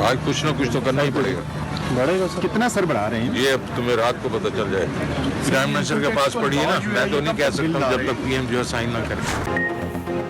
आज कुछ ना कुछ तो करना ही पड़ेगा। बढ़ेगा सर, कितना सर बढ़ा रहे हैं? ये अब तुम्हें रात को पता चल जाए। प्राइम मिनिस्टर के पास पड़ी है ना, मैं तो नहीं कह सकता जब तक पीएम जो है साइन ना करे।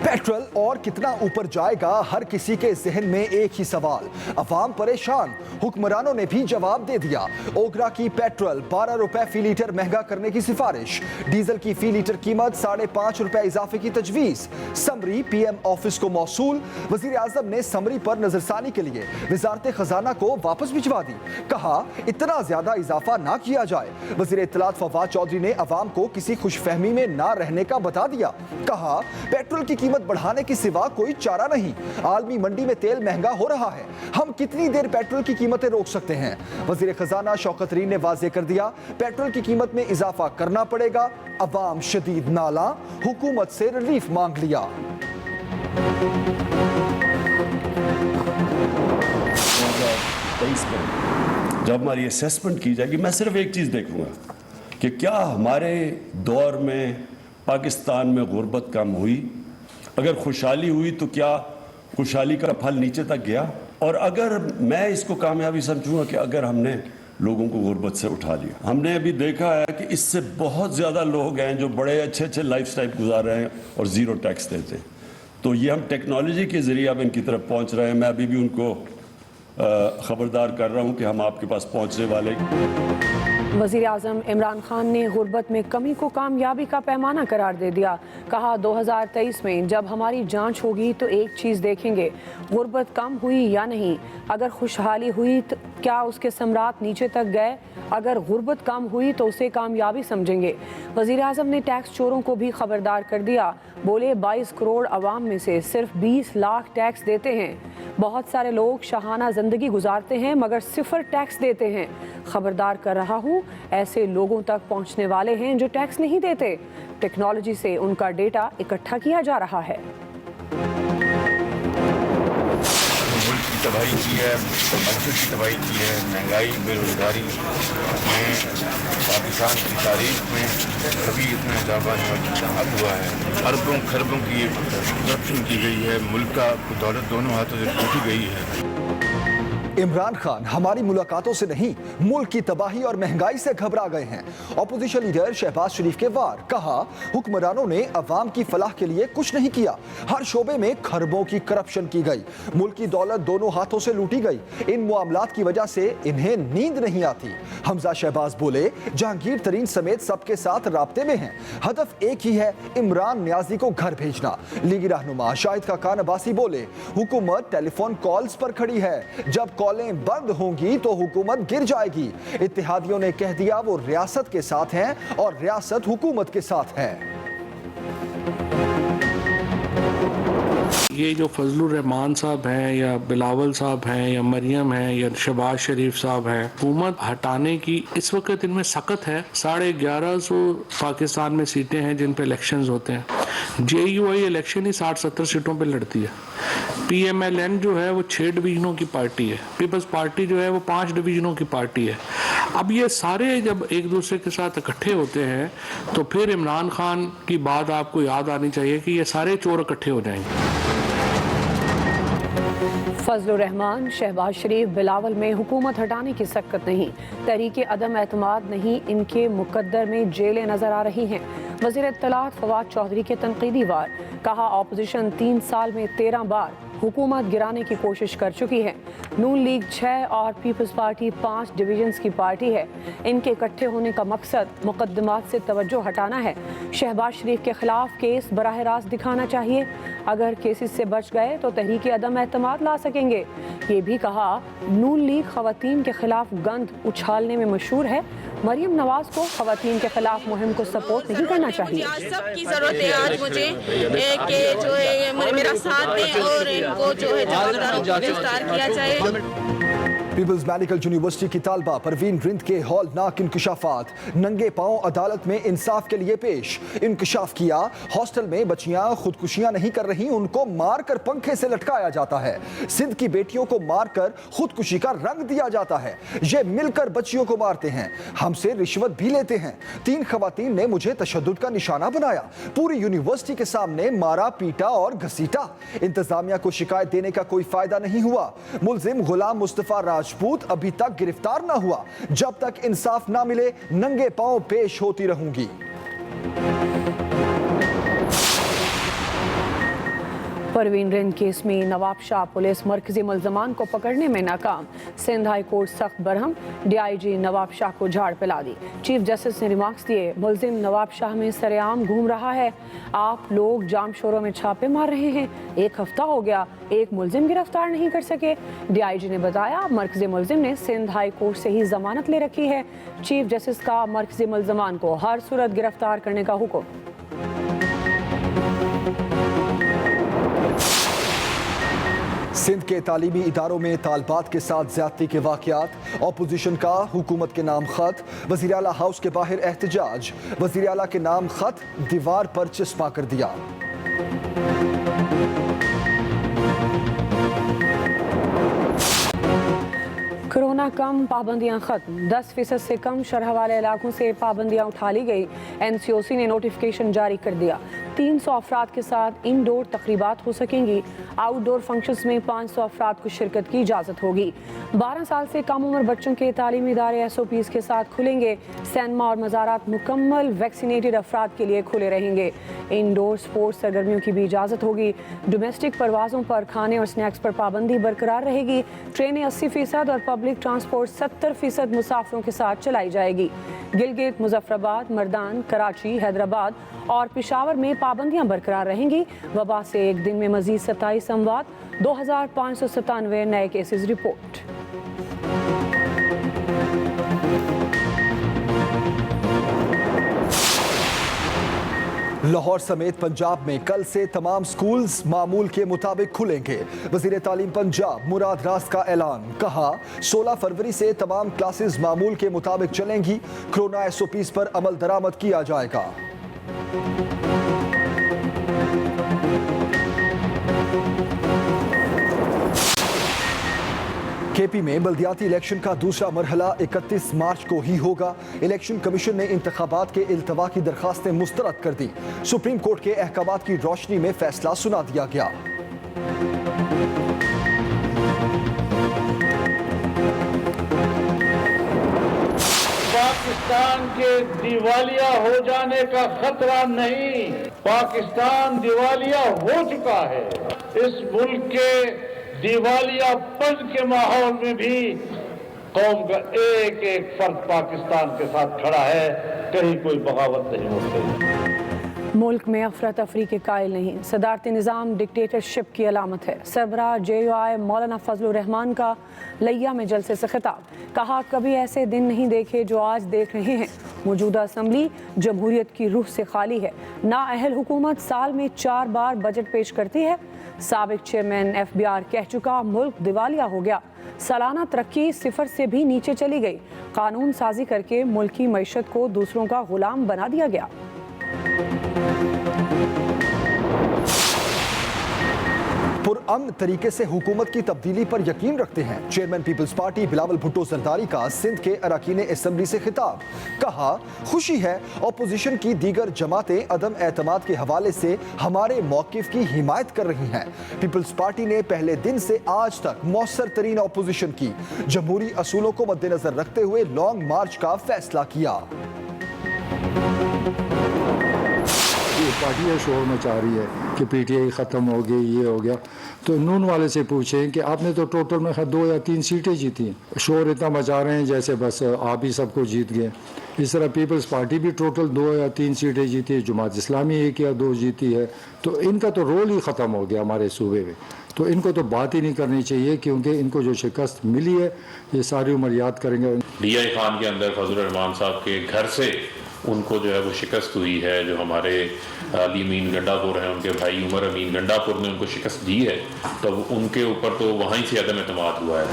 पेट्रोल और कितना ऊपर जाएगा, हर किसी के जहन में एक ही सवाल। अवाम परेशान, हुक्मरानों ने भी जवाब दे दिया। ओगरा की पेट्रोल 12 रुपए फी लीटर महंगा करने की सिफारिश। डीजल की फी लीटर कीमत 5.5 रुपए इजाफे की तजवीज। समरी पीएम ऑफिस को मौसूल। वजीर आजम ने समरी पर नजरसानी के लिए वजारत खजाना को वापस भिजवा दी। कहा इतना ज्यादा इजाफा ना किया जाए। वजीर इत्तलात फवाद चौधरी ने अवाम को किसी खुशफहमी में ना रहने का बता दिया। कहा पेट्रोल की कीमत बढ़ाने के सिवा कोई चारा नहीं। आलमी मंडी में तेल महंगा हो रहा है, हम कितनी देर पेट्रोल की कीमतें रोक सकते हैं? वजीर खजाना शौकत तरीन ने वाज़ेह कर दिया, पेट्रोल की कीमत में इजाफा करना पड़ेगा। अवाम शदीद नाला, हुकूमत से रिलीफ मांग लिया। जब हमारी असेसमेंट की जाएगी, मैं सिर्फ एक चीज देखूंगा कि क्या हमारे दौर में पाकिस्तान में गुर्बत कम हुई, अगर खुशहाली हुई तो क्या खुशहाली का फल नीचे तक गया, और अगर मैं इसको कामयाबी समझूंगा कि अगर हमने लोगों को गुर्बत से उठा लिया। हमने अभी देखा है कि इससे बहुत ज़्यादा लोग हैं जो बड़े अच्छे अच्छे लाइफ स्टाइल गुजार रहे हैं और ज़ीरो टैक्स देते हैं। तो ये हम टेक्नोलॉजी के ज़रिए अब इनकी तरफ पहुंच रहे हैं। मैं अभी भी उनको ख़बरदार कर रहा हूँ कि हम आपके पास पहुँचने वाले। वज़ीर आज़म इमरान खान ने गुर्बत में कमी को कामयाबी का पैमाना करार दे दिया। कहा 2023 में जब हमारी जांच होगी तो एक चीज़ देखेंगे, गुर्बत कम हुई या नहीं। अगर खुशहाली हुई तो क्या उसके समरात नीचे तक गए, अगर गुर्बत कम हुई तो उसे कामयाबी समझेंगे। वज़ीर आज़म ने टैक्स चोरों को भी खबरदार कर दिया। बोले 22 करोड़ आवाम में से सिर्फ 20 लाख टैक्स देते हैं। बहुत सारे लोग शाहाना ज़िंदगी गुजारते हैं मगर सिफर टैक्स देते हैं। खबरदार कर रहा हूँ, ऐसे लोगों तक पहुँचने वाले हैं जो टैक्स नहीं देते। टेक्नोलॉजी से उनका डेटा इकट्ठा किया जा रहा है। मुल्क की तबाही की है, मस्जिद की तबाही की है, महंगाई, बेरोजगारी में पाकिस्तान की तारीख में कभी इतना इजाफा नहीं हुआ है। अरबों खरबों की करप्शन की गई है, मुल्क का दौलत दोनों हाथों से लूटी गई है। इमरान खान हमारी मुलाकातों से नहीं, मुल्क की तबाही और महंगाई से घबरा गए हैं। अपोजिशन लीडर शहबाज शरीफ के वार। कहा हुक्मरानों ने अवाम की फलाह के लिए कुछ नहीं किया, हर शोबे में खरबों की करप्शन की गई, मुल्क की दौलत दोनों हाथों से लूटी गई। इन मामलात की वजह से इन्हें नींद नहीं आती। हमजा शहबाज बोले जहांगीर तरीन समेत सबके साथ राब्ते में हैं, हदफ एक ही है, इमरान न्याजी को घर भेजना। लीगी रहनुमा शाहिद खाकान अब्बासी बोले हुकूमत टेलीफोन कॉल्स पर खड़ी है, जब कॉलें बंद होंगी तो हुकूमत गिर जाएगी। इत्तेहादियों ने कह दिया वो रियासत के साथ हैं और रियासत हुकूमत के साथ है। ये जो फजलुर रहमान साहब हैं या बिलावल साहब हैं या मरियम हैं या शहबाज शरीफ साहब हैं, हुकूमत हटाने की इस वक्त इनमें सख्त है। 1150 पाकिस्तान में सीटें हैं जिन पे इलेक्शंस होते हैं। JUI इलेक्शन ही 60-70 सीटों पे लड़ती है। PMLN जो है वो 6 डिवीजनों की पार्टी है। पीपल्स पार्टी जो है वो 5 डिवीजनों की पार्टी है। अब ये सारे जब एक दूसरे के साथ इकट्ठे होते हैं तो फिर इमरान खान की बात आपको याद आनी चाहिए कि ये सारे चोर इकट्ठे हो जाएंगे। फजलुर रहमान, शहबाज शरीफ, बिलावल में हुकूमत हटाने की सक्कत नहीं, तहरीके अदम एतमाद नहीं, इनके मुकद्दर में जेलें नजर आ रही हैं। वज़ीर इत्तलात फवाद चौधरी के तनकीदी वार। कहा ऑपोजिशन 3 साल में 13 बार हुकूमत गिराने की कोशिश कर चुकी है। नून लीग 6 और पीपल्स पार्टी 5 डिवीजन्स की पार्टी है। इनके इकट्ठे होने का मकसद मुकद्दमात से तवज्जो हटाना है। शहबाज शरीफ के खिलाफ केस बराह रास्त दिखाना चाहिए। अगर केसेस से बच गए तो तहरीक अदम एतमाद ला सकेंगे। ये भी कहा नून लीग खवातीन के खिलाफ गंद उछालने में मशहूर है। मरियम नवाज को खवातीन के खिलाफ मुहिम को सपोर्ट नहीं करना चाहिए। सबकी जरूरत है आज मुझे कि जो है मेरा साथ दें और इनको जो है गिरफ्तार किया जाए। पीपल्स मेडिकल यूनिवर्सिटी की तालबा परवीन रिंद के हौलनाक इंकशाफात, नंगे पांव अदालत में इंसाफ के लिए पेश। इंकशाफ किया, हॉस्टल में बच्चियां खुदकुशियां नहीं कर रही, उनको मारकर पंखे से लटकाया जाता है। सिंध की बेटियों को मारकर खुदकुशी का रंग दिया जाता है। ये मिलकर बच्चियों को मारते हैं, हमसे रिश्वत भी लेते हैं। 3 खवातीन ने मुझे तशद्दुद का निशाना बनाया, पूरी यूनिवर्सिटी के सामने मारा, पीटा और घसीटा। इंतजामिया को शिकायत देने का कोई फायदा नहीं हुआ। मुलजिम गुलाम मुस्तफा राजपूत अभी तक गिरफ्तार ना हुआ। जब तक इंसाफ ना मिले नंगे पांव पेश होती रहूंगी। परवीन रिंद केस में नवाब शाह पुलिस मरकजी मुल्जमान को पकड़ने में नाकाम। सिंध हाई कोर्ट सख्त बरहम, DIG नवाब शाह को झाड़ पिला दी। चीफ जस्टिस ने रिमार्क्स दिए, मुल्जिम नवाब शाह में सरेआम घूम रहा है, आप लोग जाम शोरों में छापे मार रहे हैं। 1 हफ्ता हो गया, एक मुल्जिम गिरफ्तार नहीं कर सके। DIG ने बताया, मरकजी मुल्जिम ने सिंध हाई कोर्ट से ही जमानत ले रखी है। चीफ जस्टिस का मरकजी मुल्जमान को हर सूरत गिरफ्तार करने का हुक्म। सिंध के तालीमी इदारों में तालबात के साथ ज्यादती के वाक़यात, ऑपोजिशन का हुकूमत के नाम खत, वज़ीर आला हाउस के बाहर एहतजाज, वज़ीर आला के नाम खत दीवार पर चिस्पा कर दिया। कोरोना कम, पाबंदियां खत्म, 10% से कम शरह वाले इलाकों से पाबंदियां उठा ली गई। NCOC ने नोटिफिकेशन जारी कर दिया। 300 अफराद के साथ इनडोर तकरीबात हो सकेंगी। आउटडोर फंक्शंस में 500 अफराद को शिरकत की इजाज़त होगी। 12 साल से कम उम्र बच्चों के तालीमी इदारे SOPs के साथ खुलेंगे। सिनेमा और मज़ारात मुकम्मल वैक्सीनेटेड अफराद के लिए खुले रहेंगे। इनडोर स्पोर्ट्स सरगर्मियों की भी इजाज़त होगी। डोमेस्टिक परवाज़ों पर खाने और स्नैक्स पर पाबंदी बरकरार रहेगी। ट्रेनें 80% और पब्लिक ट्रांसपोर्ट 70% मुसाफिरों के साथ चलाई जाएगी। गिलगित, मुजफ्फराबाद, मर्दान, कराची, हैदराबाद और पेशावर में पाबंदियां बरकरार रहेंगी। वबा से एक दिन में मजीद 27 अमवात, 2597 नए केसेस रिपोर्ट। लाहौर समेत पंजाब में कल से तमाम स्कूल्स मामूल के मुताबिक खुलेंगे। वज़ीर तालीम पंजाब मुराद रास का ऐलान, कहा 16 फरवरी से तमाम क्लासेस मामूल के मुताबिक चलेंगी। कोरोना SOPs पर अमल दरामद किया जाएगा। KP में बल्दियाती इलेक्शन का दूसरा मरहला 31 मार्च को ही होगा। इलेक्शन कमीशन ने इंतखाबात के इल्तवा की दरखास्तें मुस्तरद कर दी। सुप्रीम कोर्ट के अहकामात की रोशनी में फैसला सुना दिया गया। पाकिस्तान के दिवालिया हो जाने का खतरा नहीं, पाकिस्तान दिवालिया हो चुका है। इस मुल्क के दिवालियापन के माहौल में भी कौम का एक एक फर्द पाकिस्तान के साथ खड़ा है, कहीं कोई बगावत नहीं होती। मुल्क में अफरा तफरी के कायल नहीं, सदारती निज़ाम डिक्टेटरशिप की अलामत है। सरबराह JUI मौलाना फजलुर रहमान का लिया में जलसे से खिताब, कहा कभी ऐसे दिन नहीं देखे जो आज देख रहे हैं। मौजूदा असम्बली जमहूरियत की रूह से खाली है। नाअहल हुकूमत साल में 4 बार बजट पेश करती है। साबिक चेयरमैन FBR कह चुका, मुल्क दिवालिया हो गया। सालाना तरक्की 0 से भी नीचे चली गई। कानून साजी करके मुल्क की मईशत को दूसरों का गुलाम बना दिया गया। पुरअमन तरीके से हुकूमत की तब्दीली पर यकीन रखते हैं। चेयरमैन पीपल्स पार्टी बिलावल भुट्टो जरदारी का सिंध के अरकान असम्बली से खिताब, कहा खुशी है अपोजिशन की दीगर जमातें अदम एतमाद के हवाले से हमारे मौक़िफ़ की हिमायत कर रही हैं। पीपल्स पार्टी ने पहले दिन से आज तक मौसर तरीन अपोजिशन की। जमहूरी असूलों को मद्देनजर रखते हुए लॉन्ग मार्च का फैसला किया। पार्टियाँ शोर मचा रही है कि PTI ख़त्म हो गई, ये हो गया। तो नून वाले से पूछें कि आपने तो टोटल में 2 या 3 सीटें जीती। शोर इतना मचा रहे हैं जैसे बस आप ही सबको जीत गए। इस तरह पीपल्स पार्टी भी टोटल 2 या 3 सीटें जीती है, जमात इस्लामी 1 या 2 जीती है। तो इनका तो रोल ही ख़त्म हो गया हमारे सूबे में। तो इनको तो बात ही नहीं करनी चाहिए, क्योंकि इनको जो शिकस्त मिली है ये सारी उम्र याद करेंगे। DI खान के अंदर फजलुर रहमान साहब के घर से उनको जो है वो शिकस्त हुई है। जो हमारे अली अमीन गंडापुर हैं, उनके भाई उमर अमीन गंडापुर ने उनको शिकस्त दी है, तो उनके ऊपर तो वहीं से अदम एतमाद हुआ है।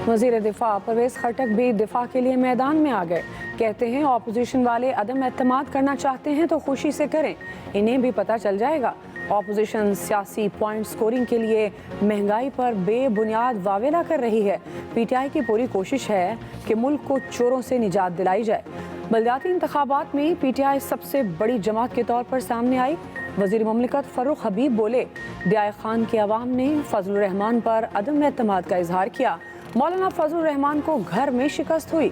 वज़ीर दिफा परवेज खटक भी दिफा के लिए मैदान में आ गए। कहते हैं ऑपोजिशन वाले अदम एतमाद करना चाहते हैं तो खुशी से करें, इन्हें भी पता चल जाएगा। ऑपोजिशन सियासी पॉइंट स्कोरिंग के लिए महंगाई पर बेबुनियाद वावेला कर रही है। पीटीआई की पूरी कोशिश है कि मुल्क को चोरों से निजात दिलाई जाए। बलदियाती इंतखाबात में पीटीआई सबसे बड़ी जमात के तौर पर सामने आई। वज़ीर मुमलिकत फ़र्रुख हबीब बोले, डियाई खान के अवाम ने फजलुर रहमान पर अदम एतमाद का इजहार किया। मौलाना फजलुर रहमान को घर में शिकस्त हुई।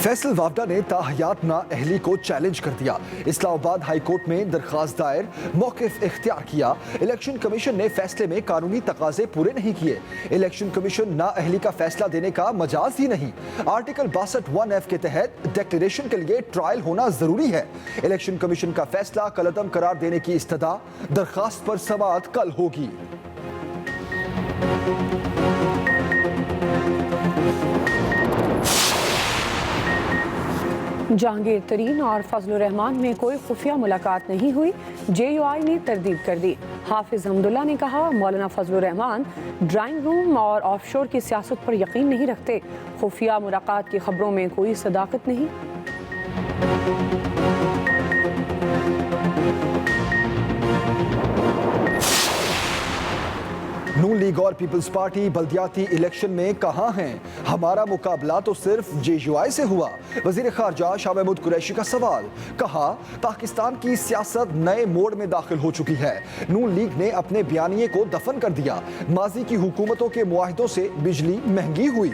फैसल वावडा ने ताहयात नाअहली को चैलेंज कर दिया। इस्लामाबाद हाई कोर्ट में दरखास्त दायर, मौक़िफ़ इख्तियार किया। इलेक्शन कमीशन ने फैसले में कानूनी तकाजे पूरे नहीं किए। इलेक्शन कमीशन नाअहली का फैसला देने का मजाज ही नहीं। आर्टिकल 62(1)(f) के तहत डिक्लेरेशन के लिए ट्रायल होना जरूरी है। इलेक्शन कमीशन का फैसला कलअदम करार देने की इस्तदा। दरखास्त पर समाअत कल होगी। जहांगीर तरीन और फजलुर रहमान में कोई खुफिया मुलाकात नहीं हुई, JUI ने तरदीद कर दी। हाफिज हमदुल्ला ने कहा, मौलाना फजलुर रहमान ड्राइंग रूम और ऑफशोर की सियासत पर यकीन नहीं रखते। खुफिया मुलाकात की खबरों में कोई सदाकत नहीं। नून लीग और पीपल्स पार्टी बल्दियाती इलेक्शन में कहां हैं? हमारा मुकाबला तो सिर्फ JUI से हुआ। वजीर खारजा शाह महमूद कुरैशी का सवाल। कहा, पाकिस्तान की सियासत नए मोड़ में दाखिल हो चुकी है। नून लीग ने अपने बयानिए को दफन कर दिया। माजी की हुकूमतों के मुआहिदों से बिजली महंगी हुई।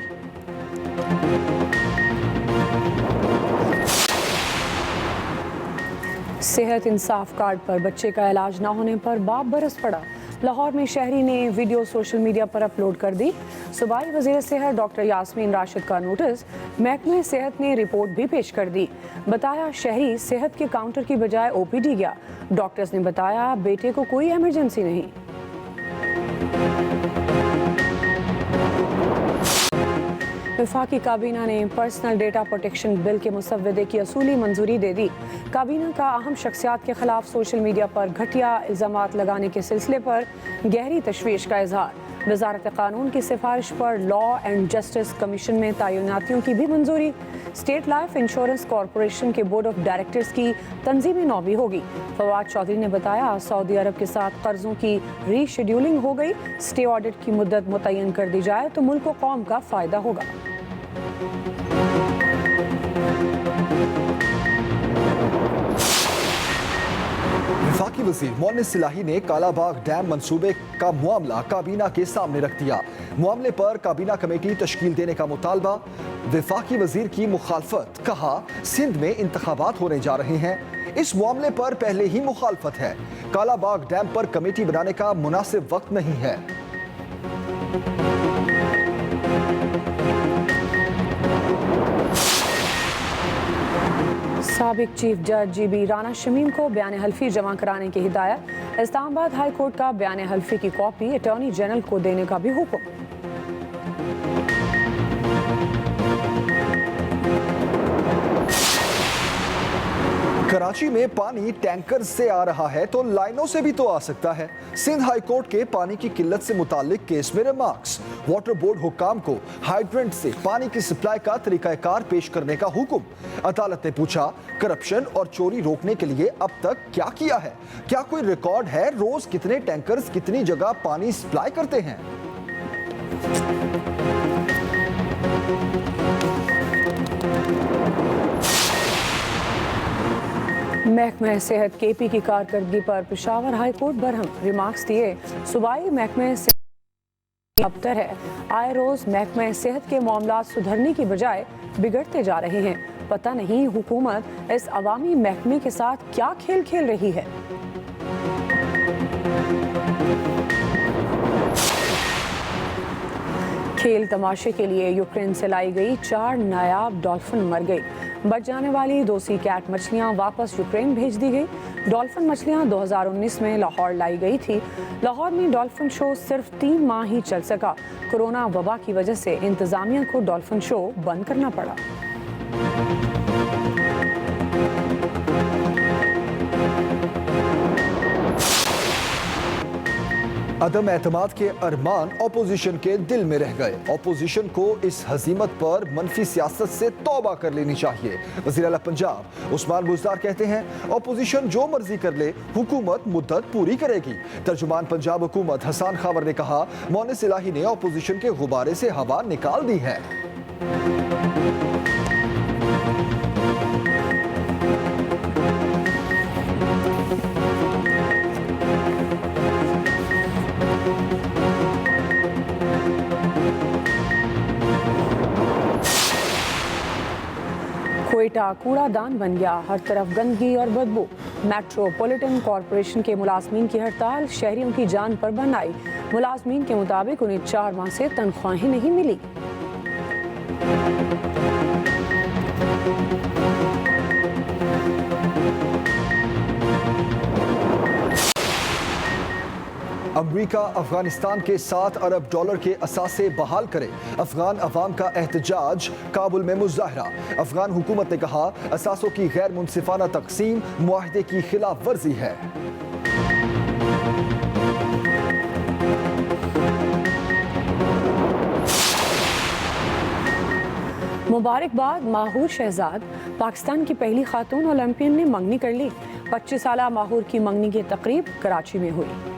सेहत इंसाफ कार्ड पर बच्चे का इलाज न होने पर बाप बरस पड़ा। लाहौर में शहरी ने वीडियो सोशल मीडिया पर अपलोड कर दी। सूबाई वज़ीर सेहत डॉक्टर यास्मीन राशिद का नोटिस महकमे सेहत ने रिपोर्ट भी पेश कर दी। बताया, शहरी सेहत के काउंटर की बजाय OPD गया। डॉक्टर्स ने बताया, बेटे को कोई इमरजेंसी नहीं। वफाकी काबीना ने पर्सनल डेटा प्रोटेक्शन बिल के मुसव्वदे की असूली मंजूरी दे दी। काबीना का अहम शख्सियात के खिलाफ सोशल मीडिया पर घटिया इल्ज़ामात लगाने के सिलसिले पर गहरी तशवीश का इजहार। वजारत कानून की सिफारिश पर लॉ एंड जस्टिस कमीशन में तैनातियों की भी मंजूरी। स्टेट लाइफ इंश्योरेंस कॉरपोरेशन के बोर्ड ऑफ डायरेक्टर्स की तंजीमी नौ भी होगी। फवाद चौधरी ने बताया, सऊदी अरब के साथ कर्जों की रीशेड्यूलिंग हो गई। स्टे ऑडिट की मुद्दत मुतय्यन कर दी जाए तो मुल्क को कौम का फ़ायदा होगा। वफाकी वज़ीर मोनिस सिलाही ने कालाबाग डैम मंसूबे का मामला काबीना के सामने रख दिया। मामले पर काबीना कमेटी तश्कील देने का मुतालबा। वफाकी वज़ीर की मुखालफत। कहा, सिंध में इंतखाबात होने जा रहे हैं, इस मामले पर पहले ही मुखालफत है। कालाबाग डैम पर कमेटी बनाने का मुनासिब वक्त नहीं है। साबिक चीफ जज GB राना शमीम को बयान हल्फी जमा कराने की हिदायत। इस्लामाबाद हाई कोर्ट का बयान हल्फी की कॉपी अटॉर्नी जनरल को देने का भी हुक्म। कराची में पानी टैंकर से आ रहा है तो लाइनों से भी तो आ सकता है। सिंध हाई कोर्ट के पानी की किल्लत से मुतालिक केस में रिमार्क्स। वाटर बोर्ड हुक्काम को हाइड्रेंट से पानी की सप्लाई का तरीकाकार पेश करने का हुक्म। अदालत ने पूछा, करप्शन और चोरी रोकने के लिए अब तक क्या किया है? क्या कोई रिकॉर्ड है रोज कितने टैंकर्स कितनी जगह पानी सप्लाई करते हैं? महकमा सेहत KP की कारकर्दगी पर Peshawar high court Barham. Remarks दिए, सूबाई महकमा सेहत अबतर है। आए रोज महकमा सेहत के मामलात सुधरने की बजाय बिगड़ते जा रहे हैं। पता नहीं हुकूमत इस अवामी महकमे के साथ क्या खेल खेल रही है। खेल तमाशे के लिए यूक्रेन से लाई गई 4 नायाब डॉल्फिन मर गई। बच जाने वाली 2 सी कैट मछलियां वापस यूक्रेन भेज दी गई। डॉल्फिन मछलियां 2019 में लाहौर लाई गई थी। लाहौर में डॉल्फिन शो सिर्फ 3 माह ही चल सका। कोरोना वबा की वजह से इंतजामिया को डॉल्फिन शो बंद करना पड़ा। عدم اعتماد کے ارمان اپوزیشن کے دل میں رہ گئے. اپوزیشن کو اس ہزیمت پر منفی سیاست سے توبہ کر لینی چاہیے. وزیر اعلیٰ پنجاب عثمان بزدار کہتے ہیں اپوزیشن جو مرضی کر لے حکومت مدت پوری کرے گی. ترجمان پنجاب حکومت حسان خاور نے کہا مونس الہی نے اپوزیشن کے غبارے سے ہوا نکال دی ہے. کوئٹہ کوڑا دان بن گیا، ہر طرف گندگی اور بدبو. میٹروپولیٹن کارپوریشن کے ملازمین کی ہڑتال شہریوں کی جان پر بن آئی. ملازمین کے مطابق انہیں 4 ماہ سے تنخواہیں نہیں ملی. امریکہ افغانستان کے 7 ارب ڈالر کے اثاثے بحال کرے. افغان عوام کا احتجاج، کابل میں مظاہرہ. افغان حکومت نے کہا اثاثوں کی غیر منصفانہ تقسیم معاہدے کی خلاف ورزی ہے. مبارکباد ماہور شہزاد. پاکستان کی پہلی خاتون اولمپئن نے منگنی کر لی. 25 سالہ ماہور کی منگنی کی تقریب کراچی میں ہوئی.